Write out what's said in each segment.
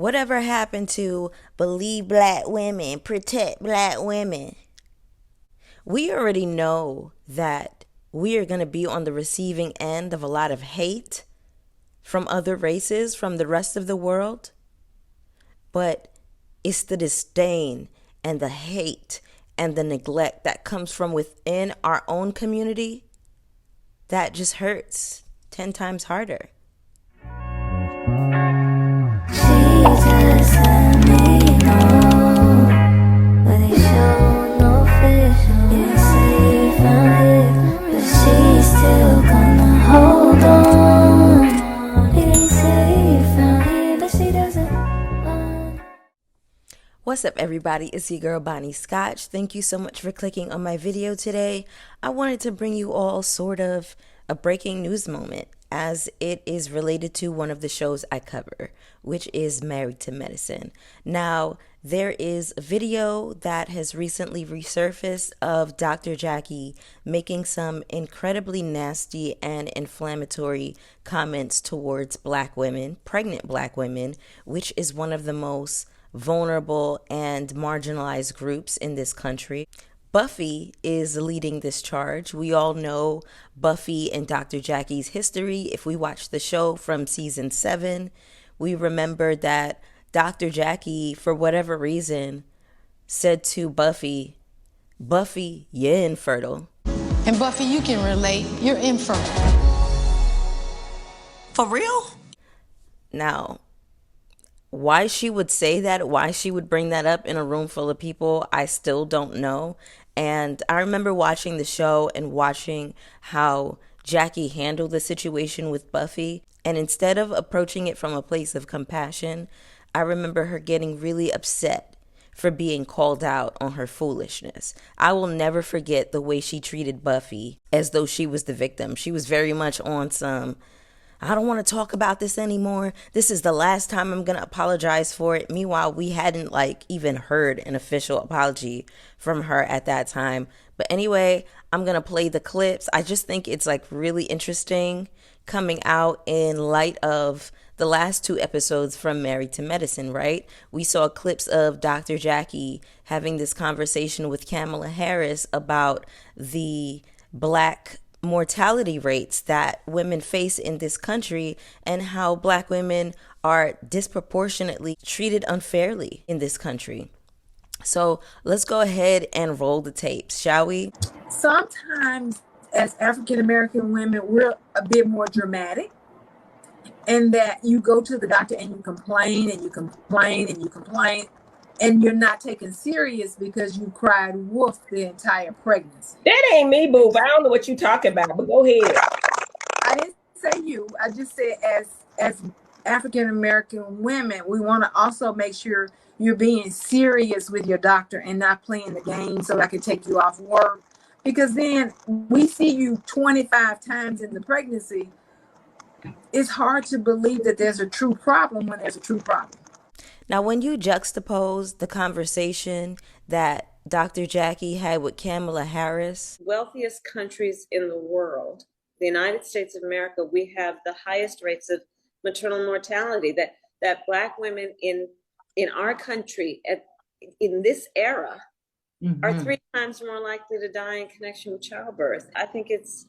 Whatever happened to believe black women, protect black women? We already know that we are going to be on the receiving end of a lot of hate from other races, from the rest of the world. But it's the disdain and the hate and the neglect that comes from within our own community that just hurts 10 times harder. Jesus, let me know, but they show no fish. They say you found it, but she's still gonna hold on. They say you found it, but she doesn't want. What's up, everybody? It's your girl Bonnie Scotch. Thank you so much for clicking on my video today. I wanted to bring you all sort of a breaking news moment, as it is related to one of the shows I cover, which is Married to Medicine. Now, there is a video that has recently resurfaced of Dr. Jackie making some incredibly nasty and inflammatory comments towards black women, pregnant black women, which is one of the most vulnerable and marginalized groups in this country. Buffy is leading this charge. We all know Buffy and Dr. Jackie's history. If we watch the show from season 7, we remember that Dr. Jackie, for whatever reason, said to Buffy, you're infertile. And Buffy, you can relate. You're infertile. For real? Now, why she would say that, why she would bring that up in a room full of people, I still don't know. And I remember watching the show and watching how Jackie handled the situation with Buffy. And instead of approaching it from a place of compassion, I remember her getting really upset for being called out on her foolishness. I will never forget the way she treated Buffy as though she was the victim. She was very much on some, I don't want to talk about this anymore. This is the last time I'm going to apologize for it. Meanwhile, we hadn't even heard an official apology from her at that time. But anyway, I'm going to play the clips. I just think it's really interesting coming out in light of the last 2 episodes from Married to Medicine, right? We saw clips of Dr. Jackie having this conversation with Kamala Harris about the black mortality rates that women face in this country and how black women are disproportionately treated unfairly in this country. So let's go ahead and roll the tapes, shall we? Sometimes as African American women, we're a bit more dramatic in that you go to the doctor and you complain and you complain and you complain, and you're not taken serious because you cried wolf the entire pregnancy. That ain't me, boo. I don't know what you talking about, but go ahead. I didn't say you. I just said as African American women, we want to also make sure you're being serious with your doctor and not playing the game so I can take you off work. Because then we see you 25 times in the pregnancy. It's hard to believe that there's a true problem when there's a true problem. Now, when you juxtapose the conversation that Dr. Jackie had with Kamala Harris, wealthiest countries in the world, the United States of America, we have the highest rates of maternal mortality. That black women in our country in this era are 3 times more likely to die in connection with childbirth. I think it's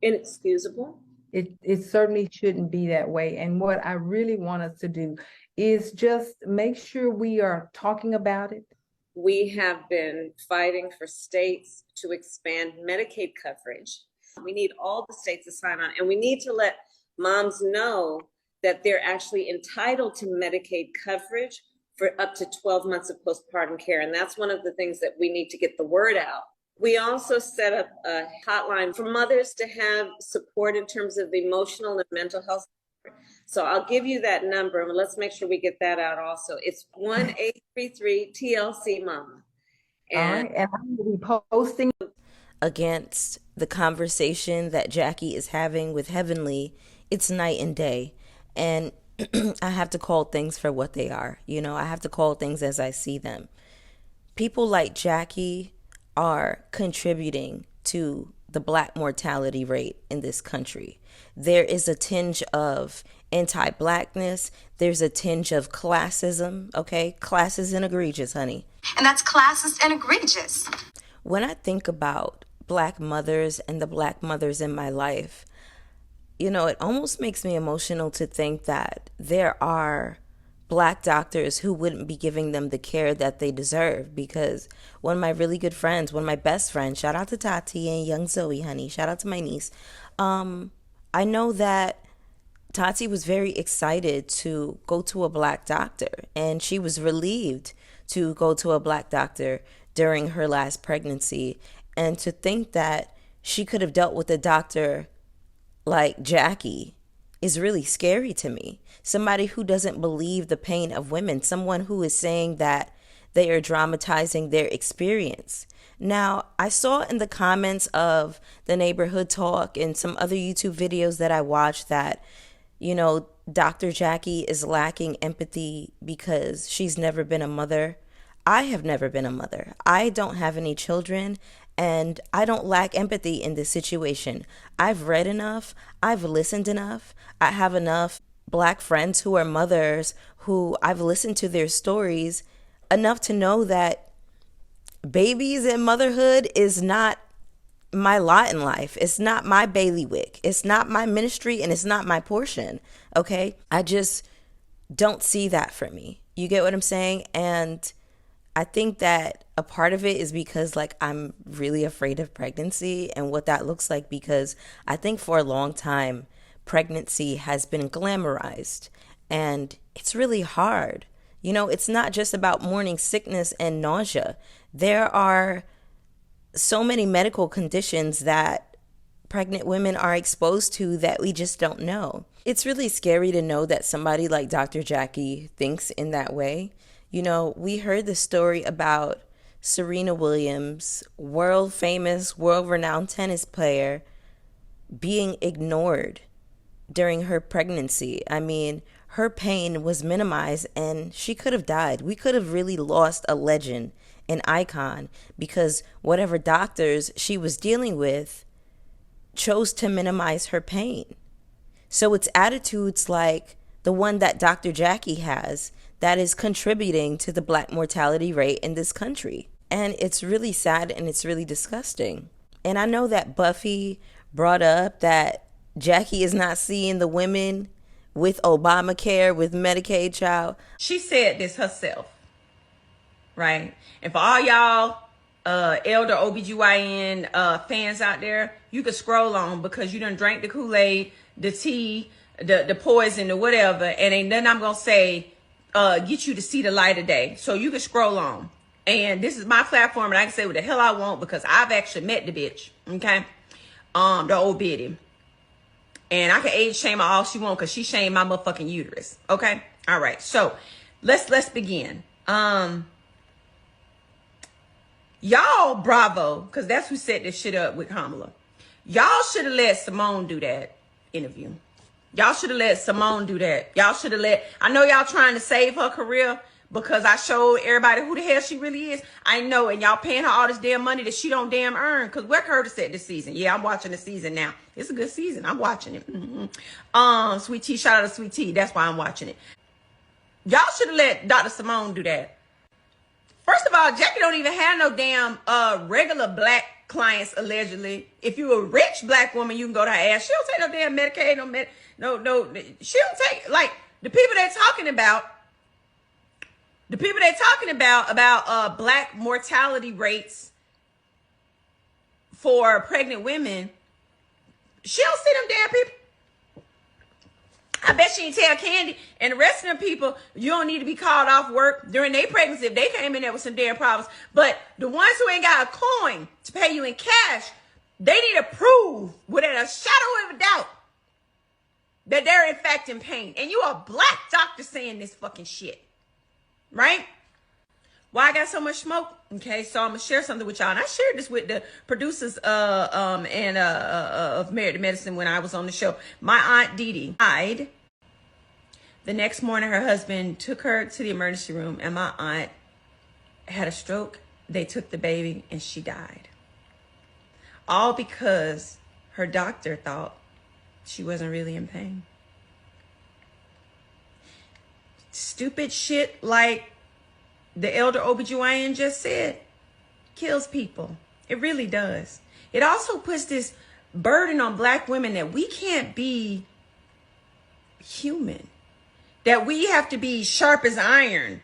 inexcusable. It certainly shouldn't be that way. And what I really want us to do is just make sure we are talking about it. We have been fighting for states to expand Medicaid coverage. We need all the states to sign on, and we need to let moms know that they're actually entitled to Medicaid coverage for up to 12 months of postpartum care. And that's one of the things that we need to get the word out. We also set up a hotline for mothers to have support in terms of emotional and mental health. So I'll give you that number, and let's make sure we get that out also. It's 1-833-TLC-MAMA. And I'm going to be posting against the conversation that Jackie is having with Heavenly. It's night and day. And I have to call things for what they are. I have to call things as I see them. People like Jackie are contributing to the black mortality rate in this country. There is a tinge of anti-blackness. There's a tinge of classism, okay? Classist and egregious, honey. And that's classist and egregious. When I think about black mothers and the black mothers in my life, you know, it almost makes me emotional to think that there are black doctors who wouldn't be giving them the care that they deserve. Because one of my really good friends, one of my best friends, shout out to Tati and young Zoe, honey, shout out to my niece. I know that Tati was very excited to go to a black doctor, and she was relieved to go to a black doctor during her last pregnancy. And to think that she could have dealt with a doctor like Jackie is really scary to me. Somebody who doesn't believe the pain of women, someone who is saying that they are dramatizing their experience. Now, I saw in the comments of the Neighborhood Talk and some other YouTube videos that I watched that, you know, Dr. Jackie is lacking empathy because she's never been a mother. I have never been a mother. I don't have any children, and I don't lack empathy in this situation. I've read enough. I've listened enough. I have enough black friends who are mothers who I've listened to their stories enough to know that babies and motherhood is not my lot in life. It's not my bailiwick. It's not my ministry, and it's not my portion. Okay? I just don't see that for me. You get what I'm saying? And I think that a part of it is because, like, I'm really afraid of pregnancy and what that looks like, because I think for a long time pregnancy has been glamorized, and it's really hard. You know, it's not just about morning sickness and nausea. There are so many medical conditions that pregnant women are exposed to that we just don't know. It's really scary to know that somebody like Dr. Jackie thinks in that way. You know, we heard the story about Serena Williams, world famous, world renowned tennis player, being ignored during her pregnancy. I mean, her pain was minimized and she could have died. We could have really lost a legend, an icon, because whatever doctors she was dealing with chose to minimize her pain. So it's attitudes like the one that Dr. Jackie has that is contributing to the black mortality rate in this country. And it's really sad and it's really disgusting. And I know that Buffy brought up that Jackie is not seeing the women with Obamacare, with Medicaid, child. She said this herself, right? And for all y'all elder OBGYN fans out there, you could scroll on, because you done drank the Kool-Aid, the tea, the poison, or whatever, and ain't nothing I'm gonna say get you to see the light of day. So you can scroll on. And this is my platform, and I can say what the hell I want, because I've actually met the bitch, okay? The old biddy. And I can age shame her all she want, because she shamed my motherfucking uterus, okay? All right, so let's begin. Y'all, bravo, because that's who set this shit up with Kamala. Y'all should have let Simone do that interview. Y'all should have let Simone do that. Y'all should have I know y'all trying to save her career because I showed everybody who the hell she really is. I know, and y'all paying her all this damn money that she don't damn earn. Because where Curtis said this season. Yeah, I'm watching the season now. It's a good season. I'm watching it. Sweet Tea, shout out to Sweet Tea. That's why I'm watching it. Y'all should have let Dr. Simone do that. First of all, Jackie don't even have no damn regular black clients, allegedly. If you're a rich black woman, you can go to her ass. She don't take no damn Medicaid, no. She don't take, like, the people they're talking about black mortality rates for pregnant women. She don't see them damn people. I bet she didn't tell Candy and the rest of them people, you don't need to be called off work during their pregnancy if they came in there with some damn problems. But the ones who ain't got a coin to pay you in cash, they need to prove without a shadow of a doubt that they're in fact in pain. And you a black doctor saying this fucking shit, right? Why I got so much smoke? Okay, so I'm gonna share something with y'all, and I shared this with the producers of Married to Medicine when I was on the show. My aunt Dee Dee died. The next morning, her husband took her to the emergency room, and my aunt had a stroke. They took the baby, and she died. All because her doctor thought she wasn't really in pain. Stupid shit like the elder OBGYN just said kills people. It really does. It also puts this burden on black women that we can't be human, that we have to be sharp as iron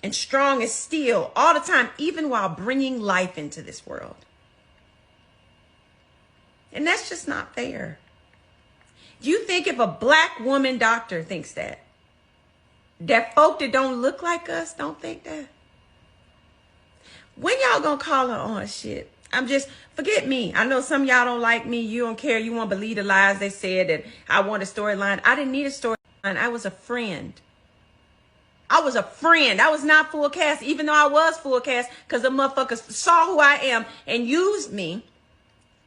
and strong as steel all the time, even while bringing life into this world. And that's just not fair. You think if a black woman doctor thinks that folk that don't look like us don't think that? When y'all gonna call her on shit? Forget me. I know some of y'all don't like me. You don't care. You won't believe the lies they said that I want a storyline. I didn't need a storyline. I was a friend. I was not full cast, even though I was full cast, because the motherfuckers saw who I am and used me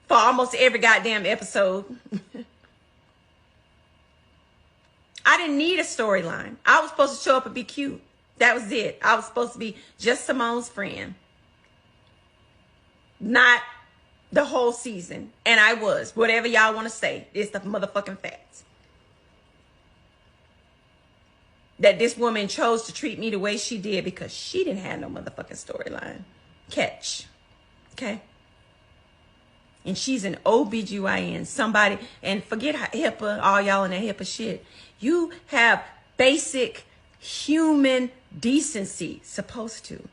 for almost every goddamn episode. I didn't need a storyline. I was supposed to show up and be cute. That was it. I was supposed to be just Simone's friend. Not the whole season. And I was. Whatever y'all want to say. It's the motherfucking facts. That this woman chose to treat me the way she did because she didn't have no motherfucking storyline. Catch. Okay? And she's an OBGYN. Somebody, and forget HIPAA, all y'all in that HIPAA shit. You have basic human decency, supposed to.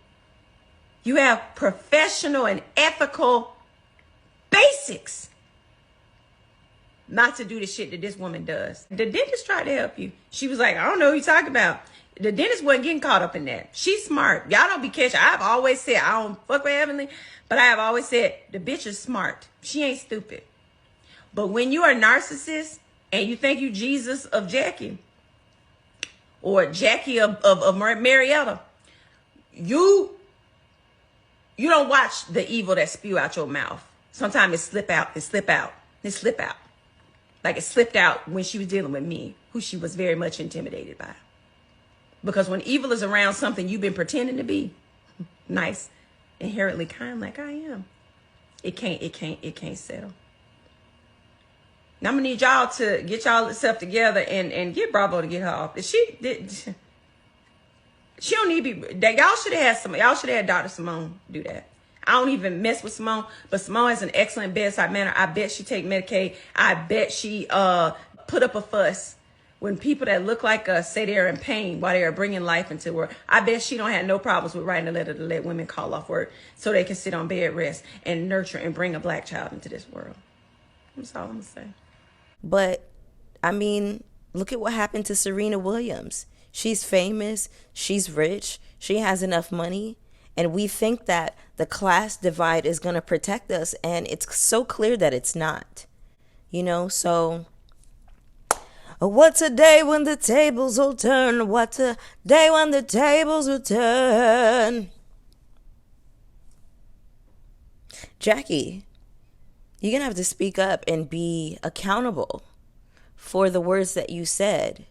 You have professional and ethical basics not to do the shit that this woman does. The dentist tried to help you. She was like, I don't know what you're talking about. The dentist wasn't getting caught up in that. She's smart. Y'all don't be catching. I've always said, I don't fuck with Heavenly, but I have always said, the bitch is smart. She ain't stupid. But when you are a narcissist and you think you Jesus of Jackie or Jackie of Marietta, you don't watch the evil that spew out your mouth. Sometimes it slip out. Like it slipped out when she was dealing with me, who she was very much intimidated by. Because when evil is around something you've been pretending to be nice, inherently kind like I am, it can't settle. Now I'm gonna need y'all to get y'all stuff together and get Bravo to get her off. She don't need to be that. Y'all should have had Dr. Simone do that. I don't even mess with Simone, but Simone has an excellent bedside manner. I bet she take Medicaid. I bet she put up a fuss when people that look like us say they're in pain while they are bringing life into the world. I bet she don't have no problems with writing a letter to let women call off work so they can sit on bed rest and nurture and bring a black child into this world. That's all I'm gonna say. But I mean, look at what happened to Serena Williams. She's famous, she's rich, she has enough money, and we think that the class divide is going to protect us, and it's so clear that it's not. You know, so what's a day when the tables will turn? What's a day when the tables will turn? Jackie, you're going to have to speak up and be accountable for the words that you said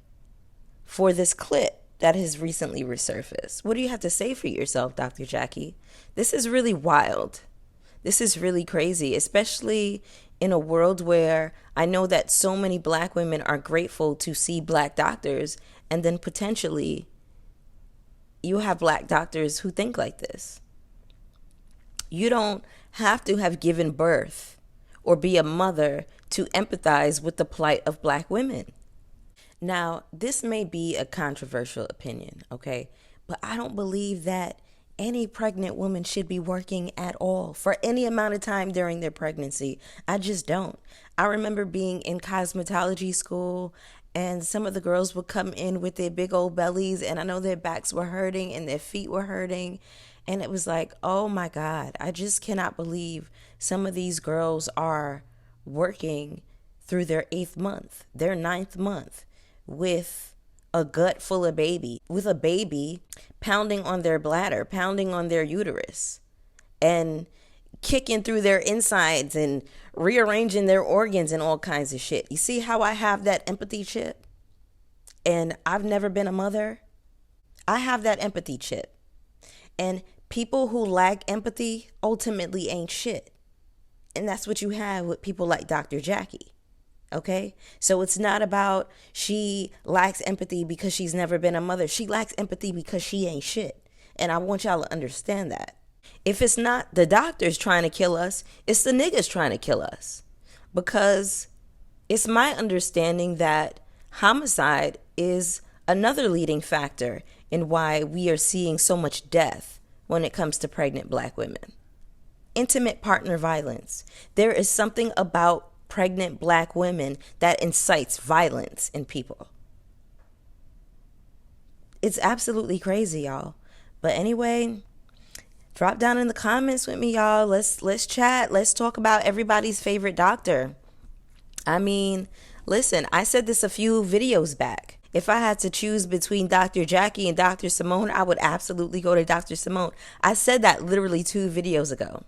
for this clip that has recently resurfaced. What do you have to say for yourself, Dr. Jackie? This is really wild. This is really crazy, especially in a world where I know that so many black women are grateful to see black doctors, and then potentially you have black doctors who think like this. You don't have to have given birth or be a mother to empathize with the plight of black women. Now, this may be a controversial opinion, okay? But I don't believe that any pregnant woman should be working at all for any amount of time during their pregnancy. I just don't. I remember being in cosmetology school, and some of the girls would come in with their big old bellies, and I know their backs were hurting and their feet were hurting. And it was like, oh my God, I just cannot believe some of these girls are working through their 8th month, their 9th month, with a gut full of baby, with a baby pounding on their bladder, pounding on their uterus, and kicking through their insides and rearranging their organs and all kinds of shit. You see how I have that empathy chip? And I've never been a mother. I have that empathy chip. And people who lack empathy ultimately ain't shit. And that's what you have with people like Dr. Jackie. Okay? So it's not about she lacks empathy because she's never been a mother. She lacks empathy because she ain't shit. And I want y'all to understand that. If it's not the doctors trying to kill us, it's the niggas trying to kill us. Because it's my understanding that homicide is another leading factor in why we are seeing so much death when it comes to pregnant Black women. Intimate partner violence. There is something about pregnant Black women that incites violence in people. It's absolutely crazy, y'all. But anyway, drop down in the comments with me, y'all. Let's chat. Let's talk about everybody's favorite doctor. I mean, listen, I said this a few videos back. If I had to choose between Dr. Jackie and Dr. Simone, I would absolutely go to Dr. Simone. I said that literally 2 videos ago.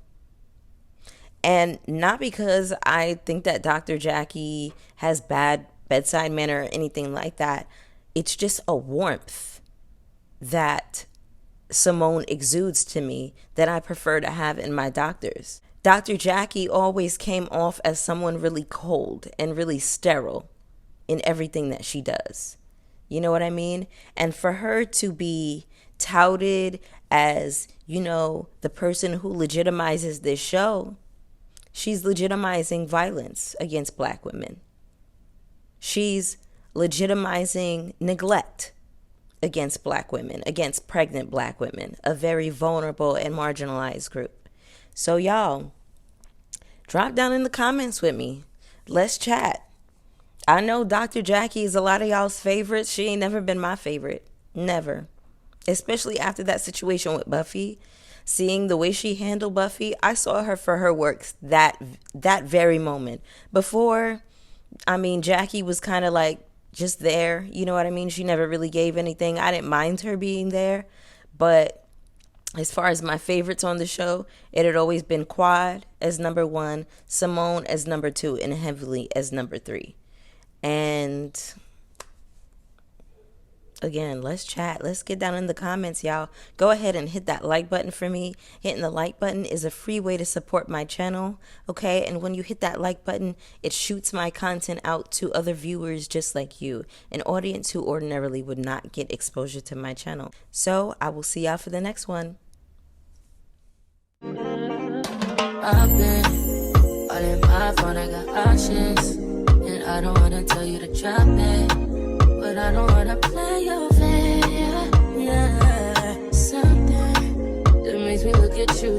And not because I think that Dr. Jackie has bad bedside manner or anything like that. It's just a warmth that Simone exudes to me that I prefer to have in my doctors. Dr. Jackie always came off as someone really cold and really sterile in everything that she does. You know what I mean? And for her to be touted as, you know, the person who legitimizes this show, she's legitimizing violence against Black women. She's legitimizing neglect against Black women, against pregnant Black women, a very vulnerable and marginalized group. So y'all, drop down in the comments with me. Let's chat. I know Dr. Jackie is a lot of y'all's favorites. She ain't never been my favorite. Never. Especially after that situation with Buffy. Seeing the way she handled Buffy, I saw her for her work that very moment. Before, I mean, Jackie was kind of like just there. You know what I mean? She never really gave anything. I didn't mind her being there. But as far as my favorites on the show, it had always been Quad as number 1, Simone as number 2, and Heavenly as number 3. And again, let's chat. Let's get down in the comments, y'all. Go ahead and hit that like button for me. Hitting the like button is a free way to support my channel, okay? And when you hit that like button, it shoots my content out to other viewers just like you, an audience who ordinarily would not get exposure to my channel. So I will see y'all for the next one. I've been all in my phone, I got options, and I don't wanna tell you to drop it, but I don't wanna play your fair, yeah. Something that makes me look at you